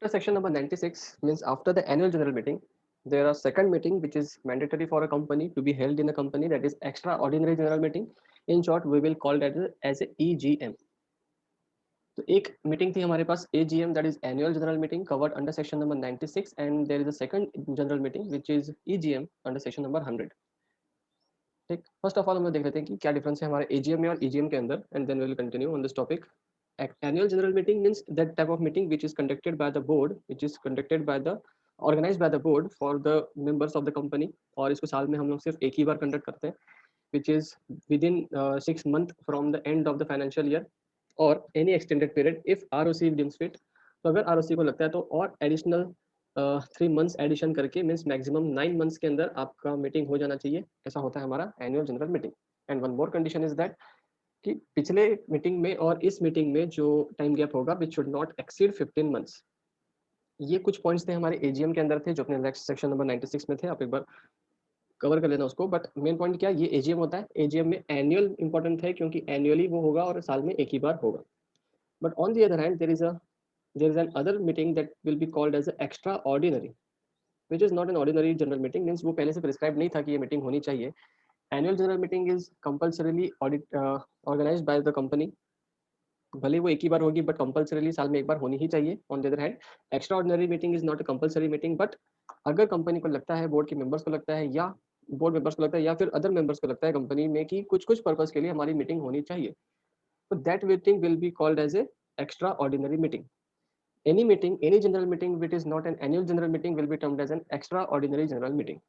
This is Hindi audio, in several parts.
Section number 96 means after the annual general meeting, there are second meeting which is mandatory for a company to be held in a company, that is extraordinary general meeting. In short, we will call that as a EGM. तो एक मीटिंग थी हमारे पास AGM, that is annual general meeting covered under section number 96, and there is a second general meeting which is EGM under section number 100. ठीक, फर्स्ट ऑफ ऑल हम लोग देख लेते हैं कि क्या डिफरेंस है हमारे AGM में और EGM के अंदर, and then we will continue on this topic. Annual general meeting means that type of meeting which is conducted by the board, which is conducted by the organized by the board for the members of the company. और इसको साल में हम लोग सिर्फ एक ही बार कंडक्ट करते हैं, which is within 6 months from the end of the financial year or any extended period if ROC deems fit. तो अगर ROC को लगता है तो और एडिशनल 3 months एडिशन करके मीन्स मैक्सिमम 9 months के अंदर आपका मीटिंग हो जाना चाहिए. ऐसा होता है हमारा annual general meeting. And one more condition is that कि पिछले मीटिंग में और इस मीटिंग में जो टाइम गैप होगा which should not exceed 15 months. ये कुछ पॉइंट्स थे हमारे एजीएम के अंदर थे जो अपने नेक्स्ट सेक्शन नंबर 96 में थे, आप एक बार कवर कर लेना उसको. बट मेन पॉइंट क्या, ये एजीएम होता है. एजीएम में एनुअल इंपॉर्टेंट है क्योंकि एनुअली वो होगा और साल में एक ही बार होगा. But on the other hand there is another meeting that will be called as extraordinary, which is not an ordinary general meeting. Means वो पहले से प्रिस्क्राइब नहीं था कि ये मीटिंग होनी चाहिए. Annual general meeting is compulsorily organised by the company. भले वो एक ही बार होगी बट कंपल्सरीली साल में एक बार होनी ही चाहिए. On the other hand extra ordinary meeting is not a compulsory meeting, but अगर कंपनी को लगता है, बोर्ड के मेंबर्स को लगता है, या बोर्ड मेंबर्स को लगता है, या फिर अदर मेंबर्स को लगता है कंपनी में कि कुछ कुछ पर्पस के लिए हमारी मीटिंग होनी चाहिए, तो that meeting will be called as a extraordinary meeting. Any meeting, any general meeting which is not an annual general meeting will be termed as an extraordinary general meeting.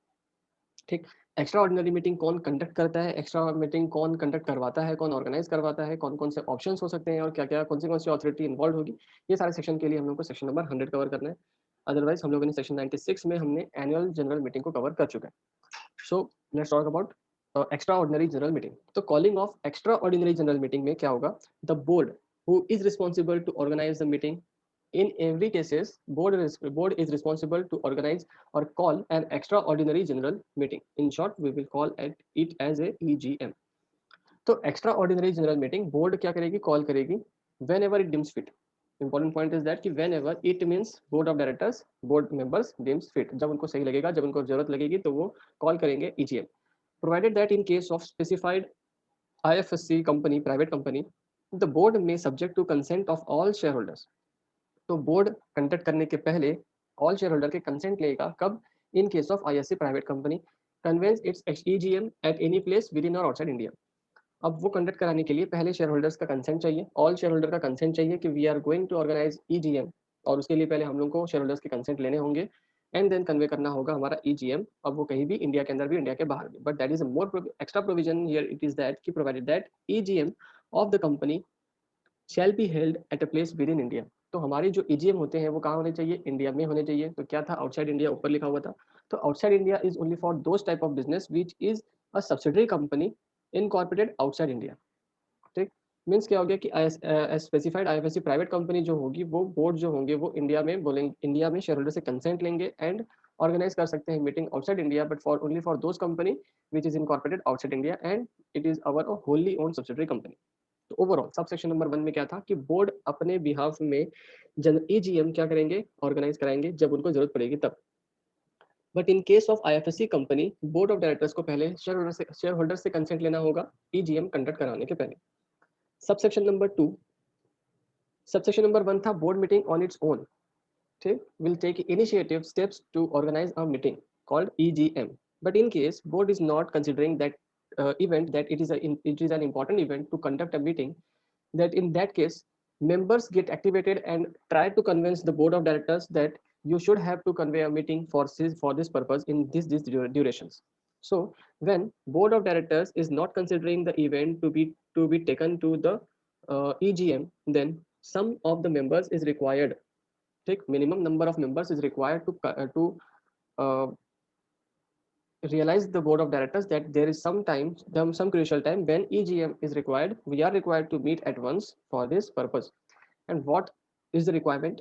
ठीक, एक्स्ट्रा ऑर्डिनरी मीटिंग कौन कंडक्ट करता है, एक्स्ट्रा मीटिंग कौन कंडक्ट करवाता है, कौन ऑर्गेनाइज करवाता है, कौन कौन से ऑप्शंस हो सकते हैं और क्या क्या कौन सी अथॉरिटी इन्वॉल्व होगी, ये सारे सेक्शन के लिए हम लोग को सेक्शन नंबर 100 कवर करना है. अदरवाइज हम लोगों ने सेक्शन 96 में हमने एनुअल जनरल मीटिंग को कवर कर चुका है. So let's talk about extraordinary general meeting. तो calling of extraordinary general meeting में क्या होगा, the board who is responsible to organise the meeting. In every cases, board is responsible to organize or call an extraordinary general meeting. In short, we will call it as a EGM. तो extraordinary general meeting board क्या करेगी, कॉल करेगी whenever it deems fit. Important point is that कि whenever it means board of directors, board members deems fit. जब उनको सही लगेगा, जब उनको जरूरत लगेगी तो वो कॉल करेंगे EGM. Provided that in case of specified IFSC company, private company, the board may subject to consent of all shareholders. तो बोर्ड कंडक्ट करने के पहले ऑल शेयर होल्डर के कंसेंट लेगा. कब, in case of ISC private company convenes its EGM at any place within और आउटसाइड इंडिया. अब वो कंडक्ट कराने के लिए पहले शेयर होल्डर्स का कंसेंट चाहिए, ऑल शेयर होल्डर का कंसेंट चाहिए कि we are going to organise EGM, और उसके लिए पहले हम लोग को शेयर होल्डर्स के कंसेंट लेने होंगे एंड देन कन्वे करना होगा हमारा EGM. अब वो कहीं भी इंडिया के अंदर भी, इंडिया के बाहर भी. But that is a more extra provision here, it is that कि provided that EGM of the company shall be held at a place within India. तो हमारे जो EGM होते हैं वो कहाँ होने चाहिए, इंडिया में होने चाहिए. तो क्या था, आउटसाइड इंडिया ऊपर लिखा हुआ था. तो outside India is only for those type of business which is a subsidiary company incorporated outside India. ठीक, मीन्स क्या हो गया कि स्पेसिफाइड IFSC प्राइवेट कंपनी जो होगी, वो बोर्ड जो होंगे वो इंडिया में बोलेंगे, इंडिया में शेयर होल्डर से कंसेंट लेंगे एंड ऑर्गेनाइज कर सकते हैं meeting outside India, but for only for those company which is incorporated outside India and it is our Holi own subsidiary company. तो ओवरऑल सब सेक्शन नंबर 1 में क्या था कि बोर्ड अपने बिहाफ में EGM क्या करेंगे, ऑर्गेनाइज कराएंगे जब उनको जरूरत पड़ेगी तब. But in case of IFSC company, board of directors को पहले शेयर होल्डर से कंसेंट लेना होगा EGM कंडक्ट कराने के पहले. सबसेक्शन नंबर 2, सबसेक्शन नंबर 1 था board meeting on its own. ठीक, will take initiative steps to organize a meeting called EGM. But in case board is not considering that event that it is an important event to conduct a meeting, that in that case members get activated and try to convince the board of directors that you should have to convey a meeting for this purpose in this durations. So when board of directors is not considering the event to be taken to the EGM, then some of the members is required. Take minimum number of members is required to uh, realize the board of directors that there is some crucial time when EGM is required. We are required to meet at once for this purpose. And what is the requirement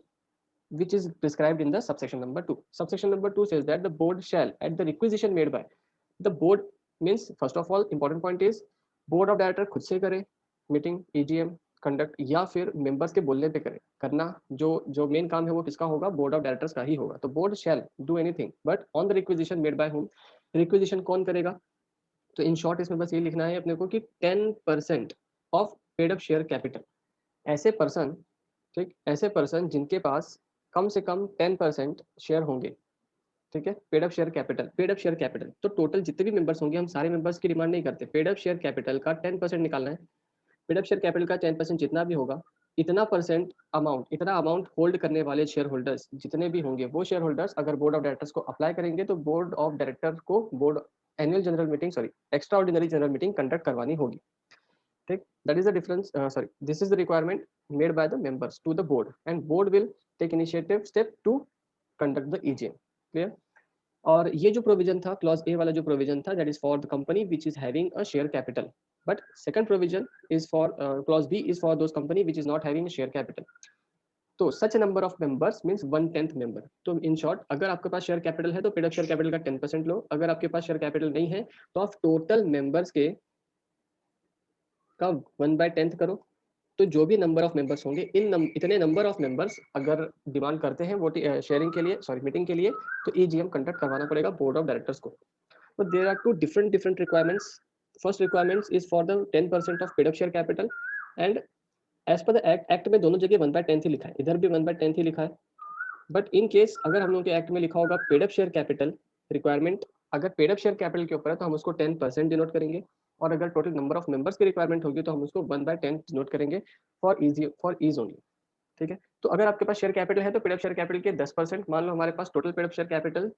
which is prescribed in the subsection number 2? Subsection number 2 says that the board shall, at the requisition made by the board, means first of all important point is board of director खुद से करे meeting EGM कंडक्ट या फिर मेंबर्स के बोलने पे करना, जो मेन काम है वो किसका होगा, बोर्ड ऑफ डायरेक्टर्स का ही होगा। तो board shall do anything but on the requisition made by whom, requisition कौन करेगा, तो इन शॉर्ट इसमें बस ये लिखना है अपने को कि 10% of paid up share capital, ऐसे पर्सन, ठीक, ऐसे पर्सन जिनके पास कम से कम 10% शेयर होंगे, ठीक है, paid up share capital, paid up share capital तो टोटल जितने भी मेंबर्स होंगे, हम सारे मेंबर्स की डिमांड नहीं करते, पेड अप शेयर कैपिटल का 10% निकालना है। पेड अप शेयर कैपिटल का 10% जितना भी होगा, इतना परसेंट अमाउंट, इतना अमाउंट होल्ड करने वाले शेयर होल्डर्स जितने भी होंगे, वो शेयर होल्डर्स अगर बोर्ड ऑफ डायरेक्टर्स को अप्लाई करेंगे तो बोर्ड ऑफ डायरेक्टर को board annual general meeting, sorry, extraordinary general meeting conduct करवानी होगी, ठीक। That is the difference, sorry, this is the requirement made by the members to the board and board will take initiative step to conduct the EGM, clear. और ये जो प्रोविजन था, क्लॉज ए वाला जो प्रोविजन था, that is for the company which is having a share capital, but second provision is for, clause B is for those company which is not having share capital. तो such number of members means 1/10 member. तो इन शॉर्ट, अगर आपके पास शेयर कैपिटल है तो पेड अप शेयर कैपिटल का 10% लो, अगर आपके पास शेयर कैपिटल नहीं है तो आप टोटल मेंबर्स के का 1/10 करो। तो जो भी नंबर ऑफ मेंबर्स होंगे, इतने नंबर ऑफ मेंबर्स अगर डिमांड करते हैं वोट शेयरिंग के लिए, सॉरी, मीटिंग के लिए, तो ईजीएम कंडक्ट करवाना पड़ेगा बोर्ड ऑफ डायरेक्टर्स को। So there are two different requirements. First requirements is for the 10% of paid up share capital, and as per the act में दोनों जगह 1/10 ही लिखा है, इधर भी 1/10 ही लिखा है। बट इन केस अगर हम लोग के एक्ट में लिखा होगा paid up share capital requirement, अगर पेड अप शेयर कैपिटल के ऊपर है तो हम उसको 10% डिनोट करेंगे, और अगर टोटल नंबर ऑफ मेंबर्स की रिक्वायरमेंट होगी तो हम उसको 1/10 डिनोट करेंगे फॉर ईज ओनली, ठीक है। तो अगर आपके पास शेयर कैपिटल है तो पेड अप शेयर कैपिटल के 10%, मान लो हमारे पास total paid up share capital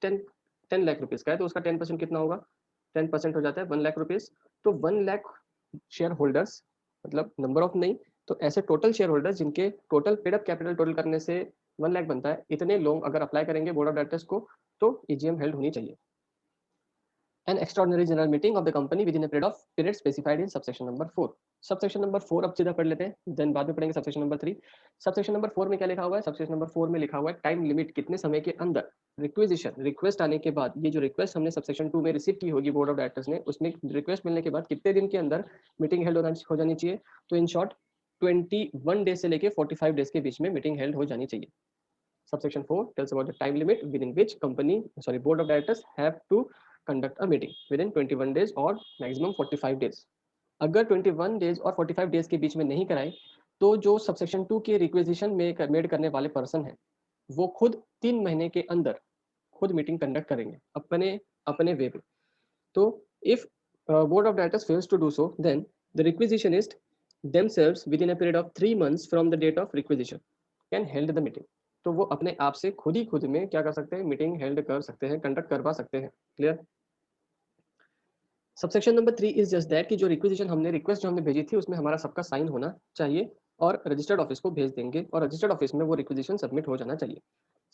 10 lakh rupees का है, तो उसका 10% कितना होगा, 10% हो जाता है 1 लाख रुपीज। तो 1 लाख शेयर होल्डर्स, मतलब नंबर ऑफ नहीं, तो ऐसे टोटल शेयर होल्डर्स जिनके total paid up capital total करने से 1 लाख बनता है, इतने लोग अगर अप्लाई करेंगे बोर्ड ऑफ डायरेक्टर्स को तो ईजीएम हेल्ड होनी चाहिए। An extraordinary general meeting of the company within a period specified in subsection number 4. Subsection number 4 अब सीधा पढ़ लेते हैं, देन बाद में पढ़ेंगे सबसेक्शन नंबर 3। सबसेक्शन नंबर 4 में क्या लिखा हुआ है, सबसेक्शन नंबर 4 में लिखा हुआ है टाइम लिमिट, कितने समय के अंदर रिक्वेजिशन, रिक्वेस्ट आने के बाद, ये जो रिक्वेस्ट हमने सबसेक्शन 2 में रिसीव की होगी बोर्ड ऑफ डायरेक्टर्स ने, उसमें रिक्वेस्ट मिलने के बाद कितने दिन के अंदर मीटिंग हेल्ड हो जानी चाहिए। तो इन शॉर्ट 21 डेज से लेके 45 डेज के बीच में मीटिंग हेल्ड हो जानी चाहिए। Subsection 4 tells about the time limit within which board of directors have to conduct a meeting within 21 days or maximum 45 days. अगर 21 डेज और 45 डेज के बीच में नहीं कराए तो जो सबसेक्शन 2 के रिक्वेजिशन मेड करने वाले पर्सन है वो खुद 3 महीने के अंदर खुद मीटिंग कंडक्ट करेंगे अपने अपने वे पे। तो if board of directors fails to do so, then the requisitionist themselves within a period of 3 months from the date of requisition can held the meeting। तो वो अपने आप से खुद में क्या कर सकते हैं, मीटिंग हेल्ड कर सकते हैं, कंडक्ट करवा सकते हैं, clear. Subsection number 3 is just that कि जो रिक्वेजिशन हमने रिक्वेस्ट जो हमने भेजी थी उसमें हमारा सबका साइन होना चाहिए और रजिस्टर्ड ऑफिस को भेज देंगे और रजिस्टर्ड ऑफिस में वो रिक्वेजिशन सबमिट हो जाना चाहिए।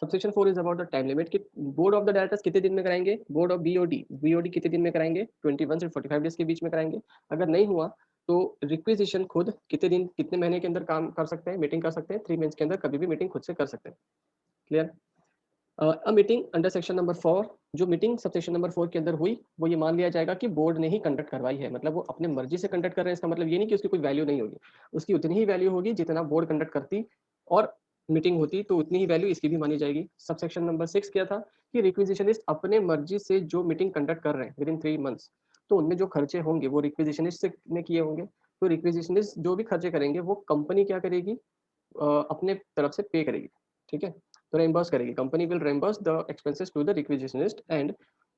Subsection 4 is about the time limit कि बोर्ड ऑफ द डायरेक्टर्स कितने दिन में कराएंगे, बोर्ड ऑफ बीओडी कितने दिन में कराएंगे, 21 से 45 डेज के बीच में कराएंगे। अगर नहीं हुआ तो रिक्वेजिशन खुद कितने दिन, कितने महीने के अंदर काम कर सकते हैं, मीटिंग कर सकते हैं, 3 मंथ्स के अंदर कभी भी मीटिंग खुद से कर सकते हैं, clear. A meeting under section number 4, जो मीटिंग सब सेक्शन नंबर 4 के अंदर हुई वो ये मान लिया जाएगा कि बोर्ड ने ही कंडक्ट करवाई है, मतलब वो अपने मर्जी से कंडक्ट कर रहे हैं, इसका मतलब ये नहीं कि उसकी कोई वैल्यू नहीं होगी, उसकी उतनी ही वैल्यू होगी जितना बोर्ड कंडक्ट करती और मीटिंग होती, तो उतनी ही वैल्यू इसकी भी मानी जाएगी। सबसेक्शन नंबर 6 क्या था कि रिक्विजिशनिस्ट अपने मर्जी से जो मीटिंग कंडक्ट कर रहे हैं विद इन 3 मंथ्स, तो उनमें जो खर्चे होंगे वो रिक्विजिशनिस्ट ने किए होंगे, तो रिक्विजिशनिस्ट जो भी खर्चे करेंगे वो कंपनी क्या करेगी, अपने तरफ से पे करेगी, ठीक है, तो रेम्बर्स करेगी, company will reimburse the expenses to the requisitionist and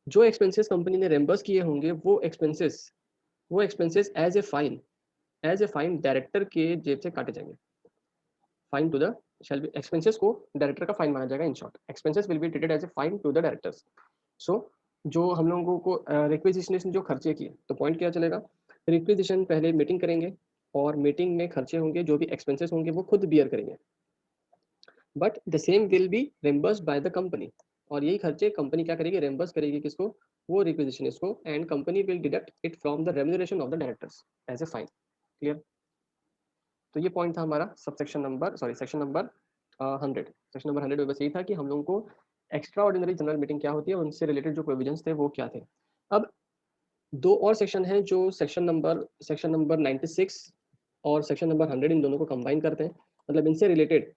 जो एक्सपेंसेस कंपनी ने रेम्बर्स किए होंगे वो expenses as a fine director के जेब से काटे जाएंगे। Fine to the shall be, expenses को डायरेक्टर का फाइन माना जाएगा। In short expenses will be treated as a fine to the directors. So जो हम लोगों को रिक्विजिशनिस्ट ने जो खर्चे किए, तो पॉइंट क्या चलेगा, रिक्विजिशन पहले मीटिंग करेंगे और मीटिंग में खर्चे होंगे, जो भी एक्सपेंसेस होंगे वो खुद बियर करेंगे, but the same will be reimbursed by the company, और यही खर्चे कंपनी क्या करेगी, रेम्बर्स करेगी किसको, वो रिक्विजिशनिस्ट को, and company will deduct it from the remuneration of the directors as a fine, clear. तो ये पॉइंट था हमारा सेक्शन नंबर 100। सेक्शन नंबर 100 में बस यही था कि हम लोगों को एक्स्ट्रा ऑर्डिनरी जनरल मीटिंग क्या होती है, उनसे रिलेटेड जो प्रोविजंस थे वो क्या थे। अब 2 और सेक्शन है जो सेक्शन नंबर 96 और सेक्शन नंबर 100 इन दोनों को कंबाइन करते हैं। मतलब इनसे रिलेटेड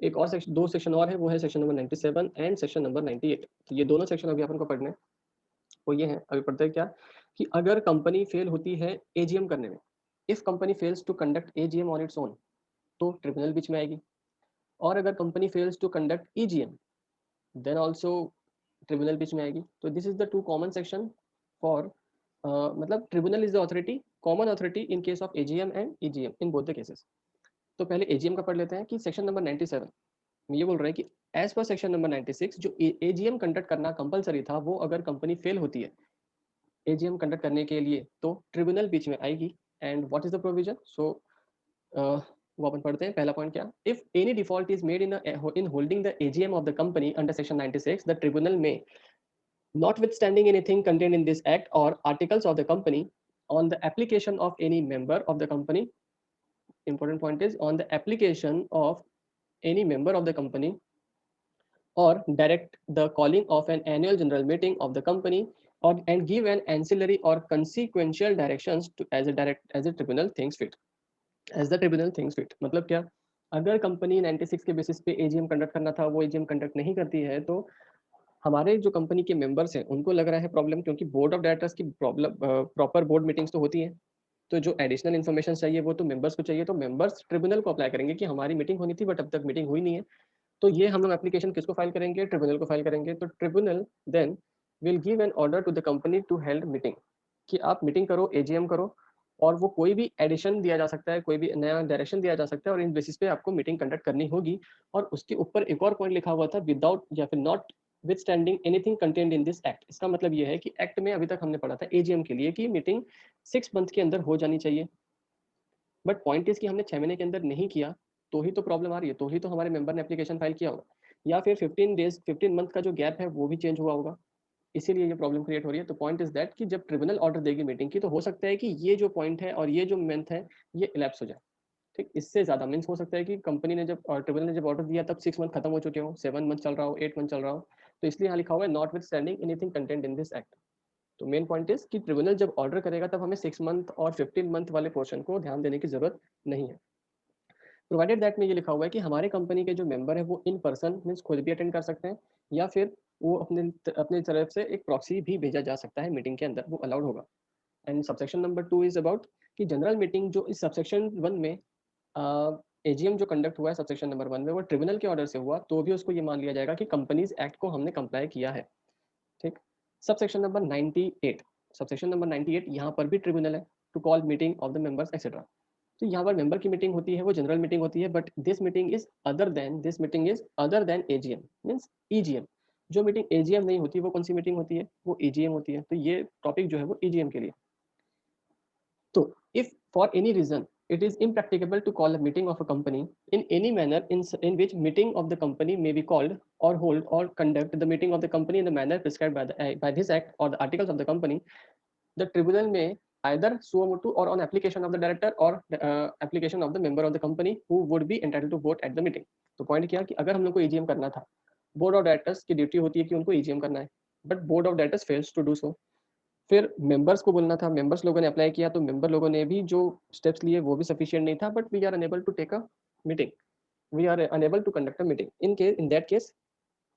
एक और सेक्शन, 2 सेक्शन और है, वो है section number 97 and section number 98। तो ये दोनों सेक्शन अभी अपन को पढ़ने हैं। वो ये है, अभी पढ़ते हैं क्या, कि अगर कंपनी फेल होती है एजीएम करने में, if company fails to conduct AGM on its own, तो ट्रिब्यूनल बीच में आएगी। और अगर company fails to conduct EGM, then also tribunal बीच में आएगी। तो this is the two common section for, मतलब tribunal is the authority, common authority in case of AGM and EGM in both the cases. तो पहले एजीएम का पढ़ लेते हैं कि सेक्शन नंबर 97 ये बोल रहा है कि एज पर सेक्शन नंबर 96 जो एजीएम कंडक्ट करना कंपलसरी था, वो अगर कंपनी फेल होती है एजीएम कंडक्ट करने के लिए, तो ट्रिब्यूनल बीच में आएगी। And what is the provision? So वो अपन पढ़ते हैं। पहला पॉइंट क्या, if any default is made in holding the AGM of the company under section 96, the tribunal में, notwithstanding anything contained in this act or articles of the company, on the application of any member of the company, important point is on the application of any member of the company, or direct the calling of an annual general meeting of the company, or and give an ancillary or consequential directions to as a tribunal thinks fit, as the tribunal thinks fit। मतलब क्या, अगर कंपनी 96 के बेसिस पे एजीएम कंडक्ट करना था, वो एजीएम कंडक्ट नहीं करती है, तो हमारे जो कंपनी के मेंबर्स हैं उनको लग रहा है प्रॉब्लम, क्योंकि बोर्ड ऑफ डायरेक्टर्स की प्रॉब्लम, प्रॉपर बोर्ड मीटिंग्स तो होती है, तो जो एडिशनल इन्फॉर्मेशन चाहिए वो तो मेंबर्स को चाहिए, तो मेंबर्स ट्रिब्यूनल को अप्लाई करेंगे कि हमारी मीटिंग होनी थी बट अब तक मीटिंग हुई नहीं है। तो ये हम लोग एप्लीकेशन किसको फाइल करेंगे? ट्रिब्यूनल को फाइल करेंगे। तो tribunal then will give an order to the company to held meeting, कि आप मीटिंग करो, एजीएम करो, और वो कोई भी एडिशन दिया जा सकता है, कोई भी नया डायरेक्शन दिया जा सकता है, और इन बेसिस पे आपको मीटिंग कंडक्ट करनी होगी। और उसके ऊपर एक और पॉइंट लिखा हुआ था, विदाउट या फिर not with standing anything contained in this act. इसका मतलब ये है कि एक्ट में अभी तक हमने पढ़ा था एजीएम के लिए कि मीटिंग 6 मंथ के अंदर हो जानी चाहिए, बट पॉइंट इज कि हमने 6 महीने के अंदर नहीं किया, तो ही तो प्रॉब्लम आ रही है, तो ही तो हमारे मेंबर ने एप्लीकेशन फाइल किया होगा, या फिर 15 डेज 15 मंथ का जो गैप है वो भी चेंज हुआ होगा, इसीलिए ये प्रॉब्लम क्रिएट हो रही है। तो पॉइंट इज दैट कि जब ट्रिब्यूनल ऑर्डर देगी मीटिंग की, तो हो सकता है कि ये जो पॉइंट है और ये जो मंथ है ये इलेप्स हो जाए। ठीक, इससे ज्यादा मीन्स हो सकता है कि कंपनी ने जब, ट्रिब्यूनल ने जब ऑर्डर दिया तब 6 मंथ खत्म हो चुके हो, 7 मंथ चल रहा हो, 8 मंथ चल रहा हो। तो इसलिए यहाँ लिखा हुआ है not with standing anything content in this act. तो मेन पॉइंट इज कि ट्रिब्यूनल जब ऑर्डर करेगा तब हमें 6 मंथ और 15 मंथ वाले पोर्शन को ध्यान देने की जरूरत नहीं है। प्रोवाइडेड दैट में ये लिखा हुआ है कि हमारे कंपनी के जो मेंबर है वो इन पर्सन मीन्स खुद भी अटेंड कर सकते हैं, या फिर वो अपने तरफ से एक प्रॉक्सी भी भेजा जा सकता है मीटिंग के अंदर, वो अलाउड होगा। And subsection number 2 is about कि जनरल मीटिंग जो इस सबसेक्शन 1 में एजीएम जो कंडक्ट हुआ है सबसेक्शन नंबर 1 में, वो ट्रिब्यूनल के ऑर्डर से हुआ, तो भी उसको ये मान लिया जाएगा कि कंपनीज एक्ट को हमने कंप्लाई किया है। ठीक, सबसेक्शन नंबर 98, सबसेक्शन नंबर 98 यहाँ पर भी ट्रिब्यूनल है to call meeting of the members etcetera. तो यहाँ पर मेंबर की मीटिंग होती है, वो जनरल मीटिंग होती है, but this meeting is other than, this meeting is other than AGM means EGM. जो मीटिंग एजीएम नहीं होती वो कौन सी मीटिंग होती है? वो ईजीएम होती है। तो ये टॉपिक जो है वो ईजीएम के लिए। तो if for any reason it is impracticable to call a meeting of a company in any manner in which meeting of the company may be called, or hold or conduct the meeting of the company in the manner prescribed by this act or the articles of the company, the tribunal may either suo motu or on application of the director or application of the member of the company who would be entitled to vote at the meeting। तो पॉइंट क्या कि अगर हम लोग को ईजीएम करना था, बोर्ड ऑफ डायरेक्टर्स की ड्यूटी होती है कि उनको ईजीएम करना है, but board of directors fails to do so. फिर मेंबर्स को बोलना था, मेंबर्स लोगों ने अप्लाई किया, तो मेंबर लोगों ने भी जो स्टेप्स लिए वो भी सफिशिएंट नहीं था, but we are unable to take a meeting, we are unable to conduct a meeting. In that case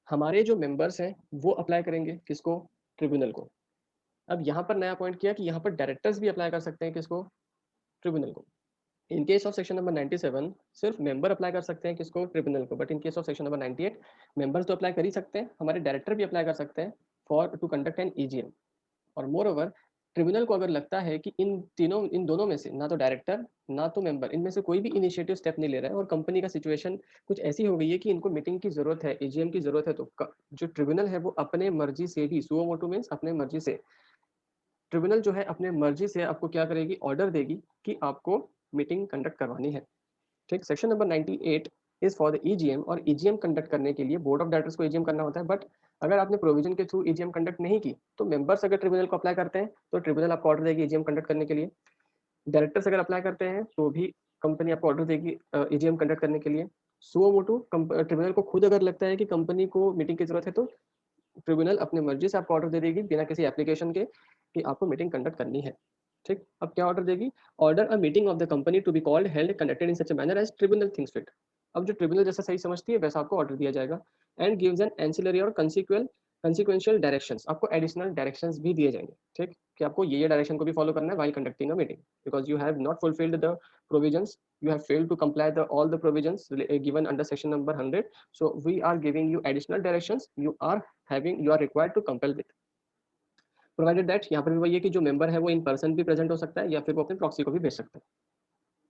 हमारे जो मेंबर्स हैं वो अप्लाई करेंगे किसको? ट्रिब्यूनल को। अब यहाँ पर नया पॉइंट किया कि यहाँ पर डायरेक्टर्स भी अप्लाई कर सकते हैं किसको? ट्रिब्यूनल को। इन केस ऑफ सेक्शन नंबर 97 सिर्फ मेंबर अप्लाई कर सकते हैं किसको? ट्रिब्यूनल को। But in case of section number 98 members तो अप्लाई कर ही सकते हैं, हमारे डायरेक्टर भी अप्लाई कर सकते हैं for to conduct an EGM. और मोर ओवर ट्रिब्यूनल को अगर लगता है कि इन दोनों में से ना तो डायरेक्टर ना तो मेंबर, इनमें से कोई भी इनिशिएटिव स्टेप नहीं ले रहा है, और कंपनी का सिचुएशन कुछ ऐसी हो गई है कि इनको मीटिंग की जरूरत है, एजीएम की जरूरत है, तो जो ट्रिब्यूनल है वो अपने मर्जी से भी, सुओ मोटो मीन्स अपने मर्जी से, ट्रिब्यूनल जो है अपने मर्जी से आपको क्या करेगी? ऑर्डर देगी कि आपको मीटिंग कंडक्ट करवानी है। ठीक, section number 98 is for the EGM, और ईजीएम कंडक्ट करने के लिए बोर्ड ऑफ डायरेक्टर्स को ईजीएम करना होता है। बट अगर आपने प्रोविजन के थ्रू ईजीएम कंडक्ट नहीं की, तो मेंबर्स अगर ट्रिब्यूनल को अप्लाई करते हैं तो ट्रिब्यूनल आपको ऑर्डर देगी ईजीएम कंडक्ट करने के लिए। डायरेक्टर्स अगर अप्लाई करते हैं तो भी कंपनी आपको ऑर्डर देगी ईजीएम कंडक्ट करने के लिए। सुओ मोटो ट्रिब्यूनल को खुद अगर लगता है कि कंपनी को मीटिंग की जरूरत है, तो ट्रिब्यूनल अपनी मर्जी से आपको ऑर्डर दे देगी बिना किसी एप्लीकेशन के कि आपको मीटिंग कंडक्ट करनी है। ठीक, अब क्या ऑर्डर देगी, order a meeting of the company to be called held conducted in such a manner as tribunal things fit. अब जो ट्रिब्यूनल जैसा सही समझती है वैसा आपको ऑर्डर दिया जाएगा। एंड गिव्स एन एंसिलरी और कंसिक्वेंशियल डायरेक्शंस, आपको एडिशनल डायरेक्शंस भी दिए जाएंगे। ठीक, कि आपको ये डायरेक्शन को भी फॉलो करना है while conducting a meeting, because you have not fulfilled the provisions, you have failed to comply the all the provisions given under section number 100, so we are giving you additional directions, you are required to comply with, provided that, यहाँ पर भी वही है कि जो मेंबर है वो इन पर्सन भी प्रेजेंट हो सकता है या फिर वो अपने प्रॉक्सी को भी भेज सकता है।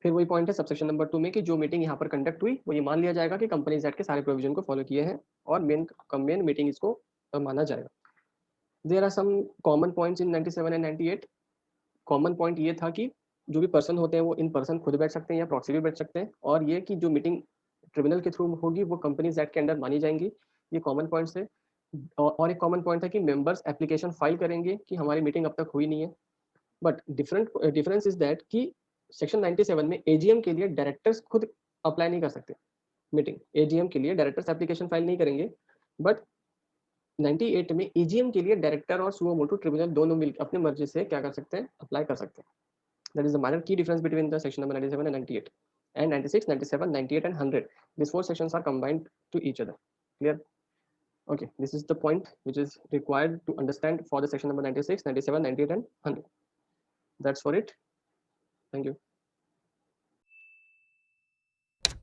फिर वही पॉइंट है सबसेक्शन नंबर 2 में कि जो मीटिंग यहाँ पर कंडक्ट हुई वो ये मान लिया जाएगा कि कंपनीज एक्ट के सारे प्रोविजन को फॉलो किए हैं और मेन मीटिंग इसको माना जाएगा। There are some common points in 97 and 98। Common point ये था कि जो भी पर्सन होते हैं वो इन पर्सन खुद बैठ सकते हैं या प्रॉक्सी भी बैठ सकते हैं, और ये कि जो मीटिंग ट्रिब्यूनल के थ्रू होगी वो कंपनीज एक्ट के अंडर मानी जाएंगी। ये कॉमन पॉइंट्स है। और एक कॉमन पॉइंट था कि मेंबर्स एप्लीकेशन फाइल करेंगे कि हमारी मीटिंग अब तक हुई नहीं है। बट डिफरेंस इज दैट कि सेक्शन 97 में एजीएम के लिए डायरेक्टर्स खुद अप्लाई नहीं कर सकते मीटिंग, एजीएम के लिए डायरेक्टर्स एप्लीकेशन फाइल नहीं करेंगे। बट 98 में एजीएम के लिए डायरेक्टर और सुओ मोटो ट्रिब्यूनल दोनों मिलकर अपने मर्जी से क्या कर सकते हैं, अप्लाई कर सकते हैं। दैट इज द माइनर की difference between the section number 97 and 98 and 96, 97, 98 and 100. These four sections are combined to each other. Clear? Okay, this is the point which is required to understand for the section number 96, 97, 98 and 100. That's for it. Thank you.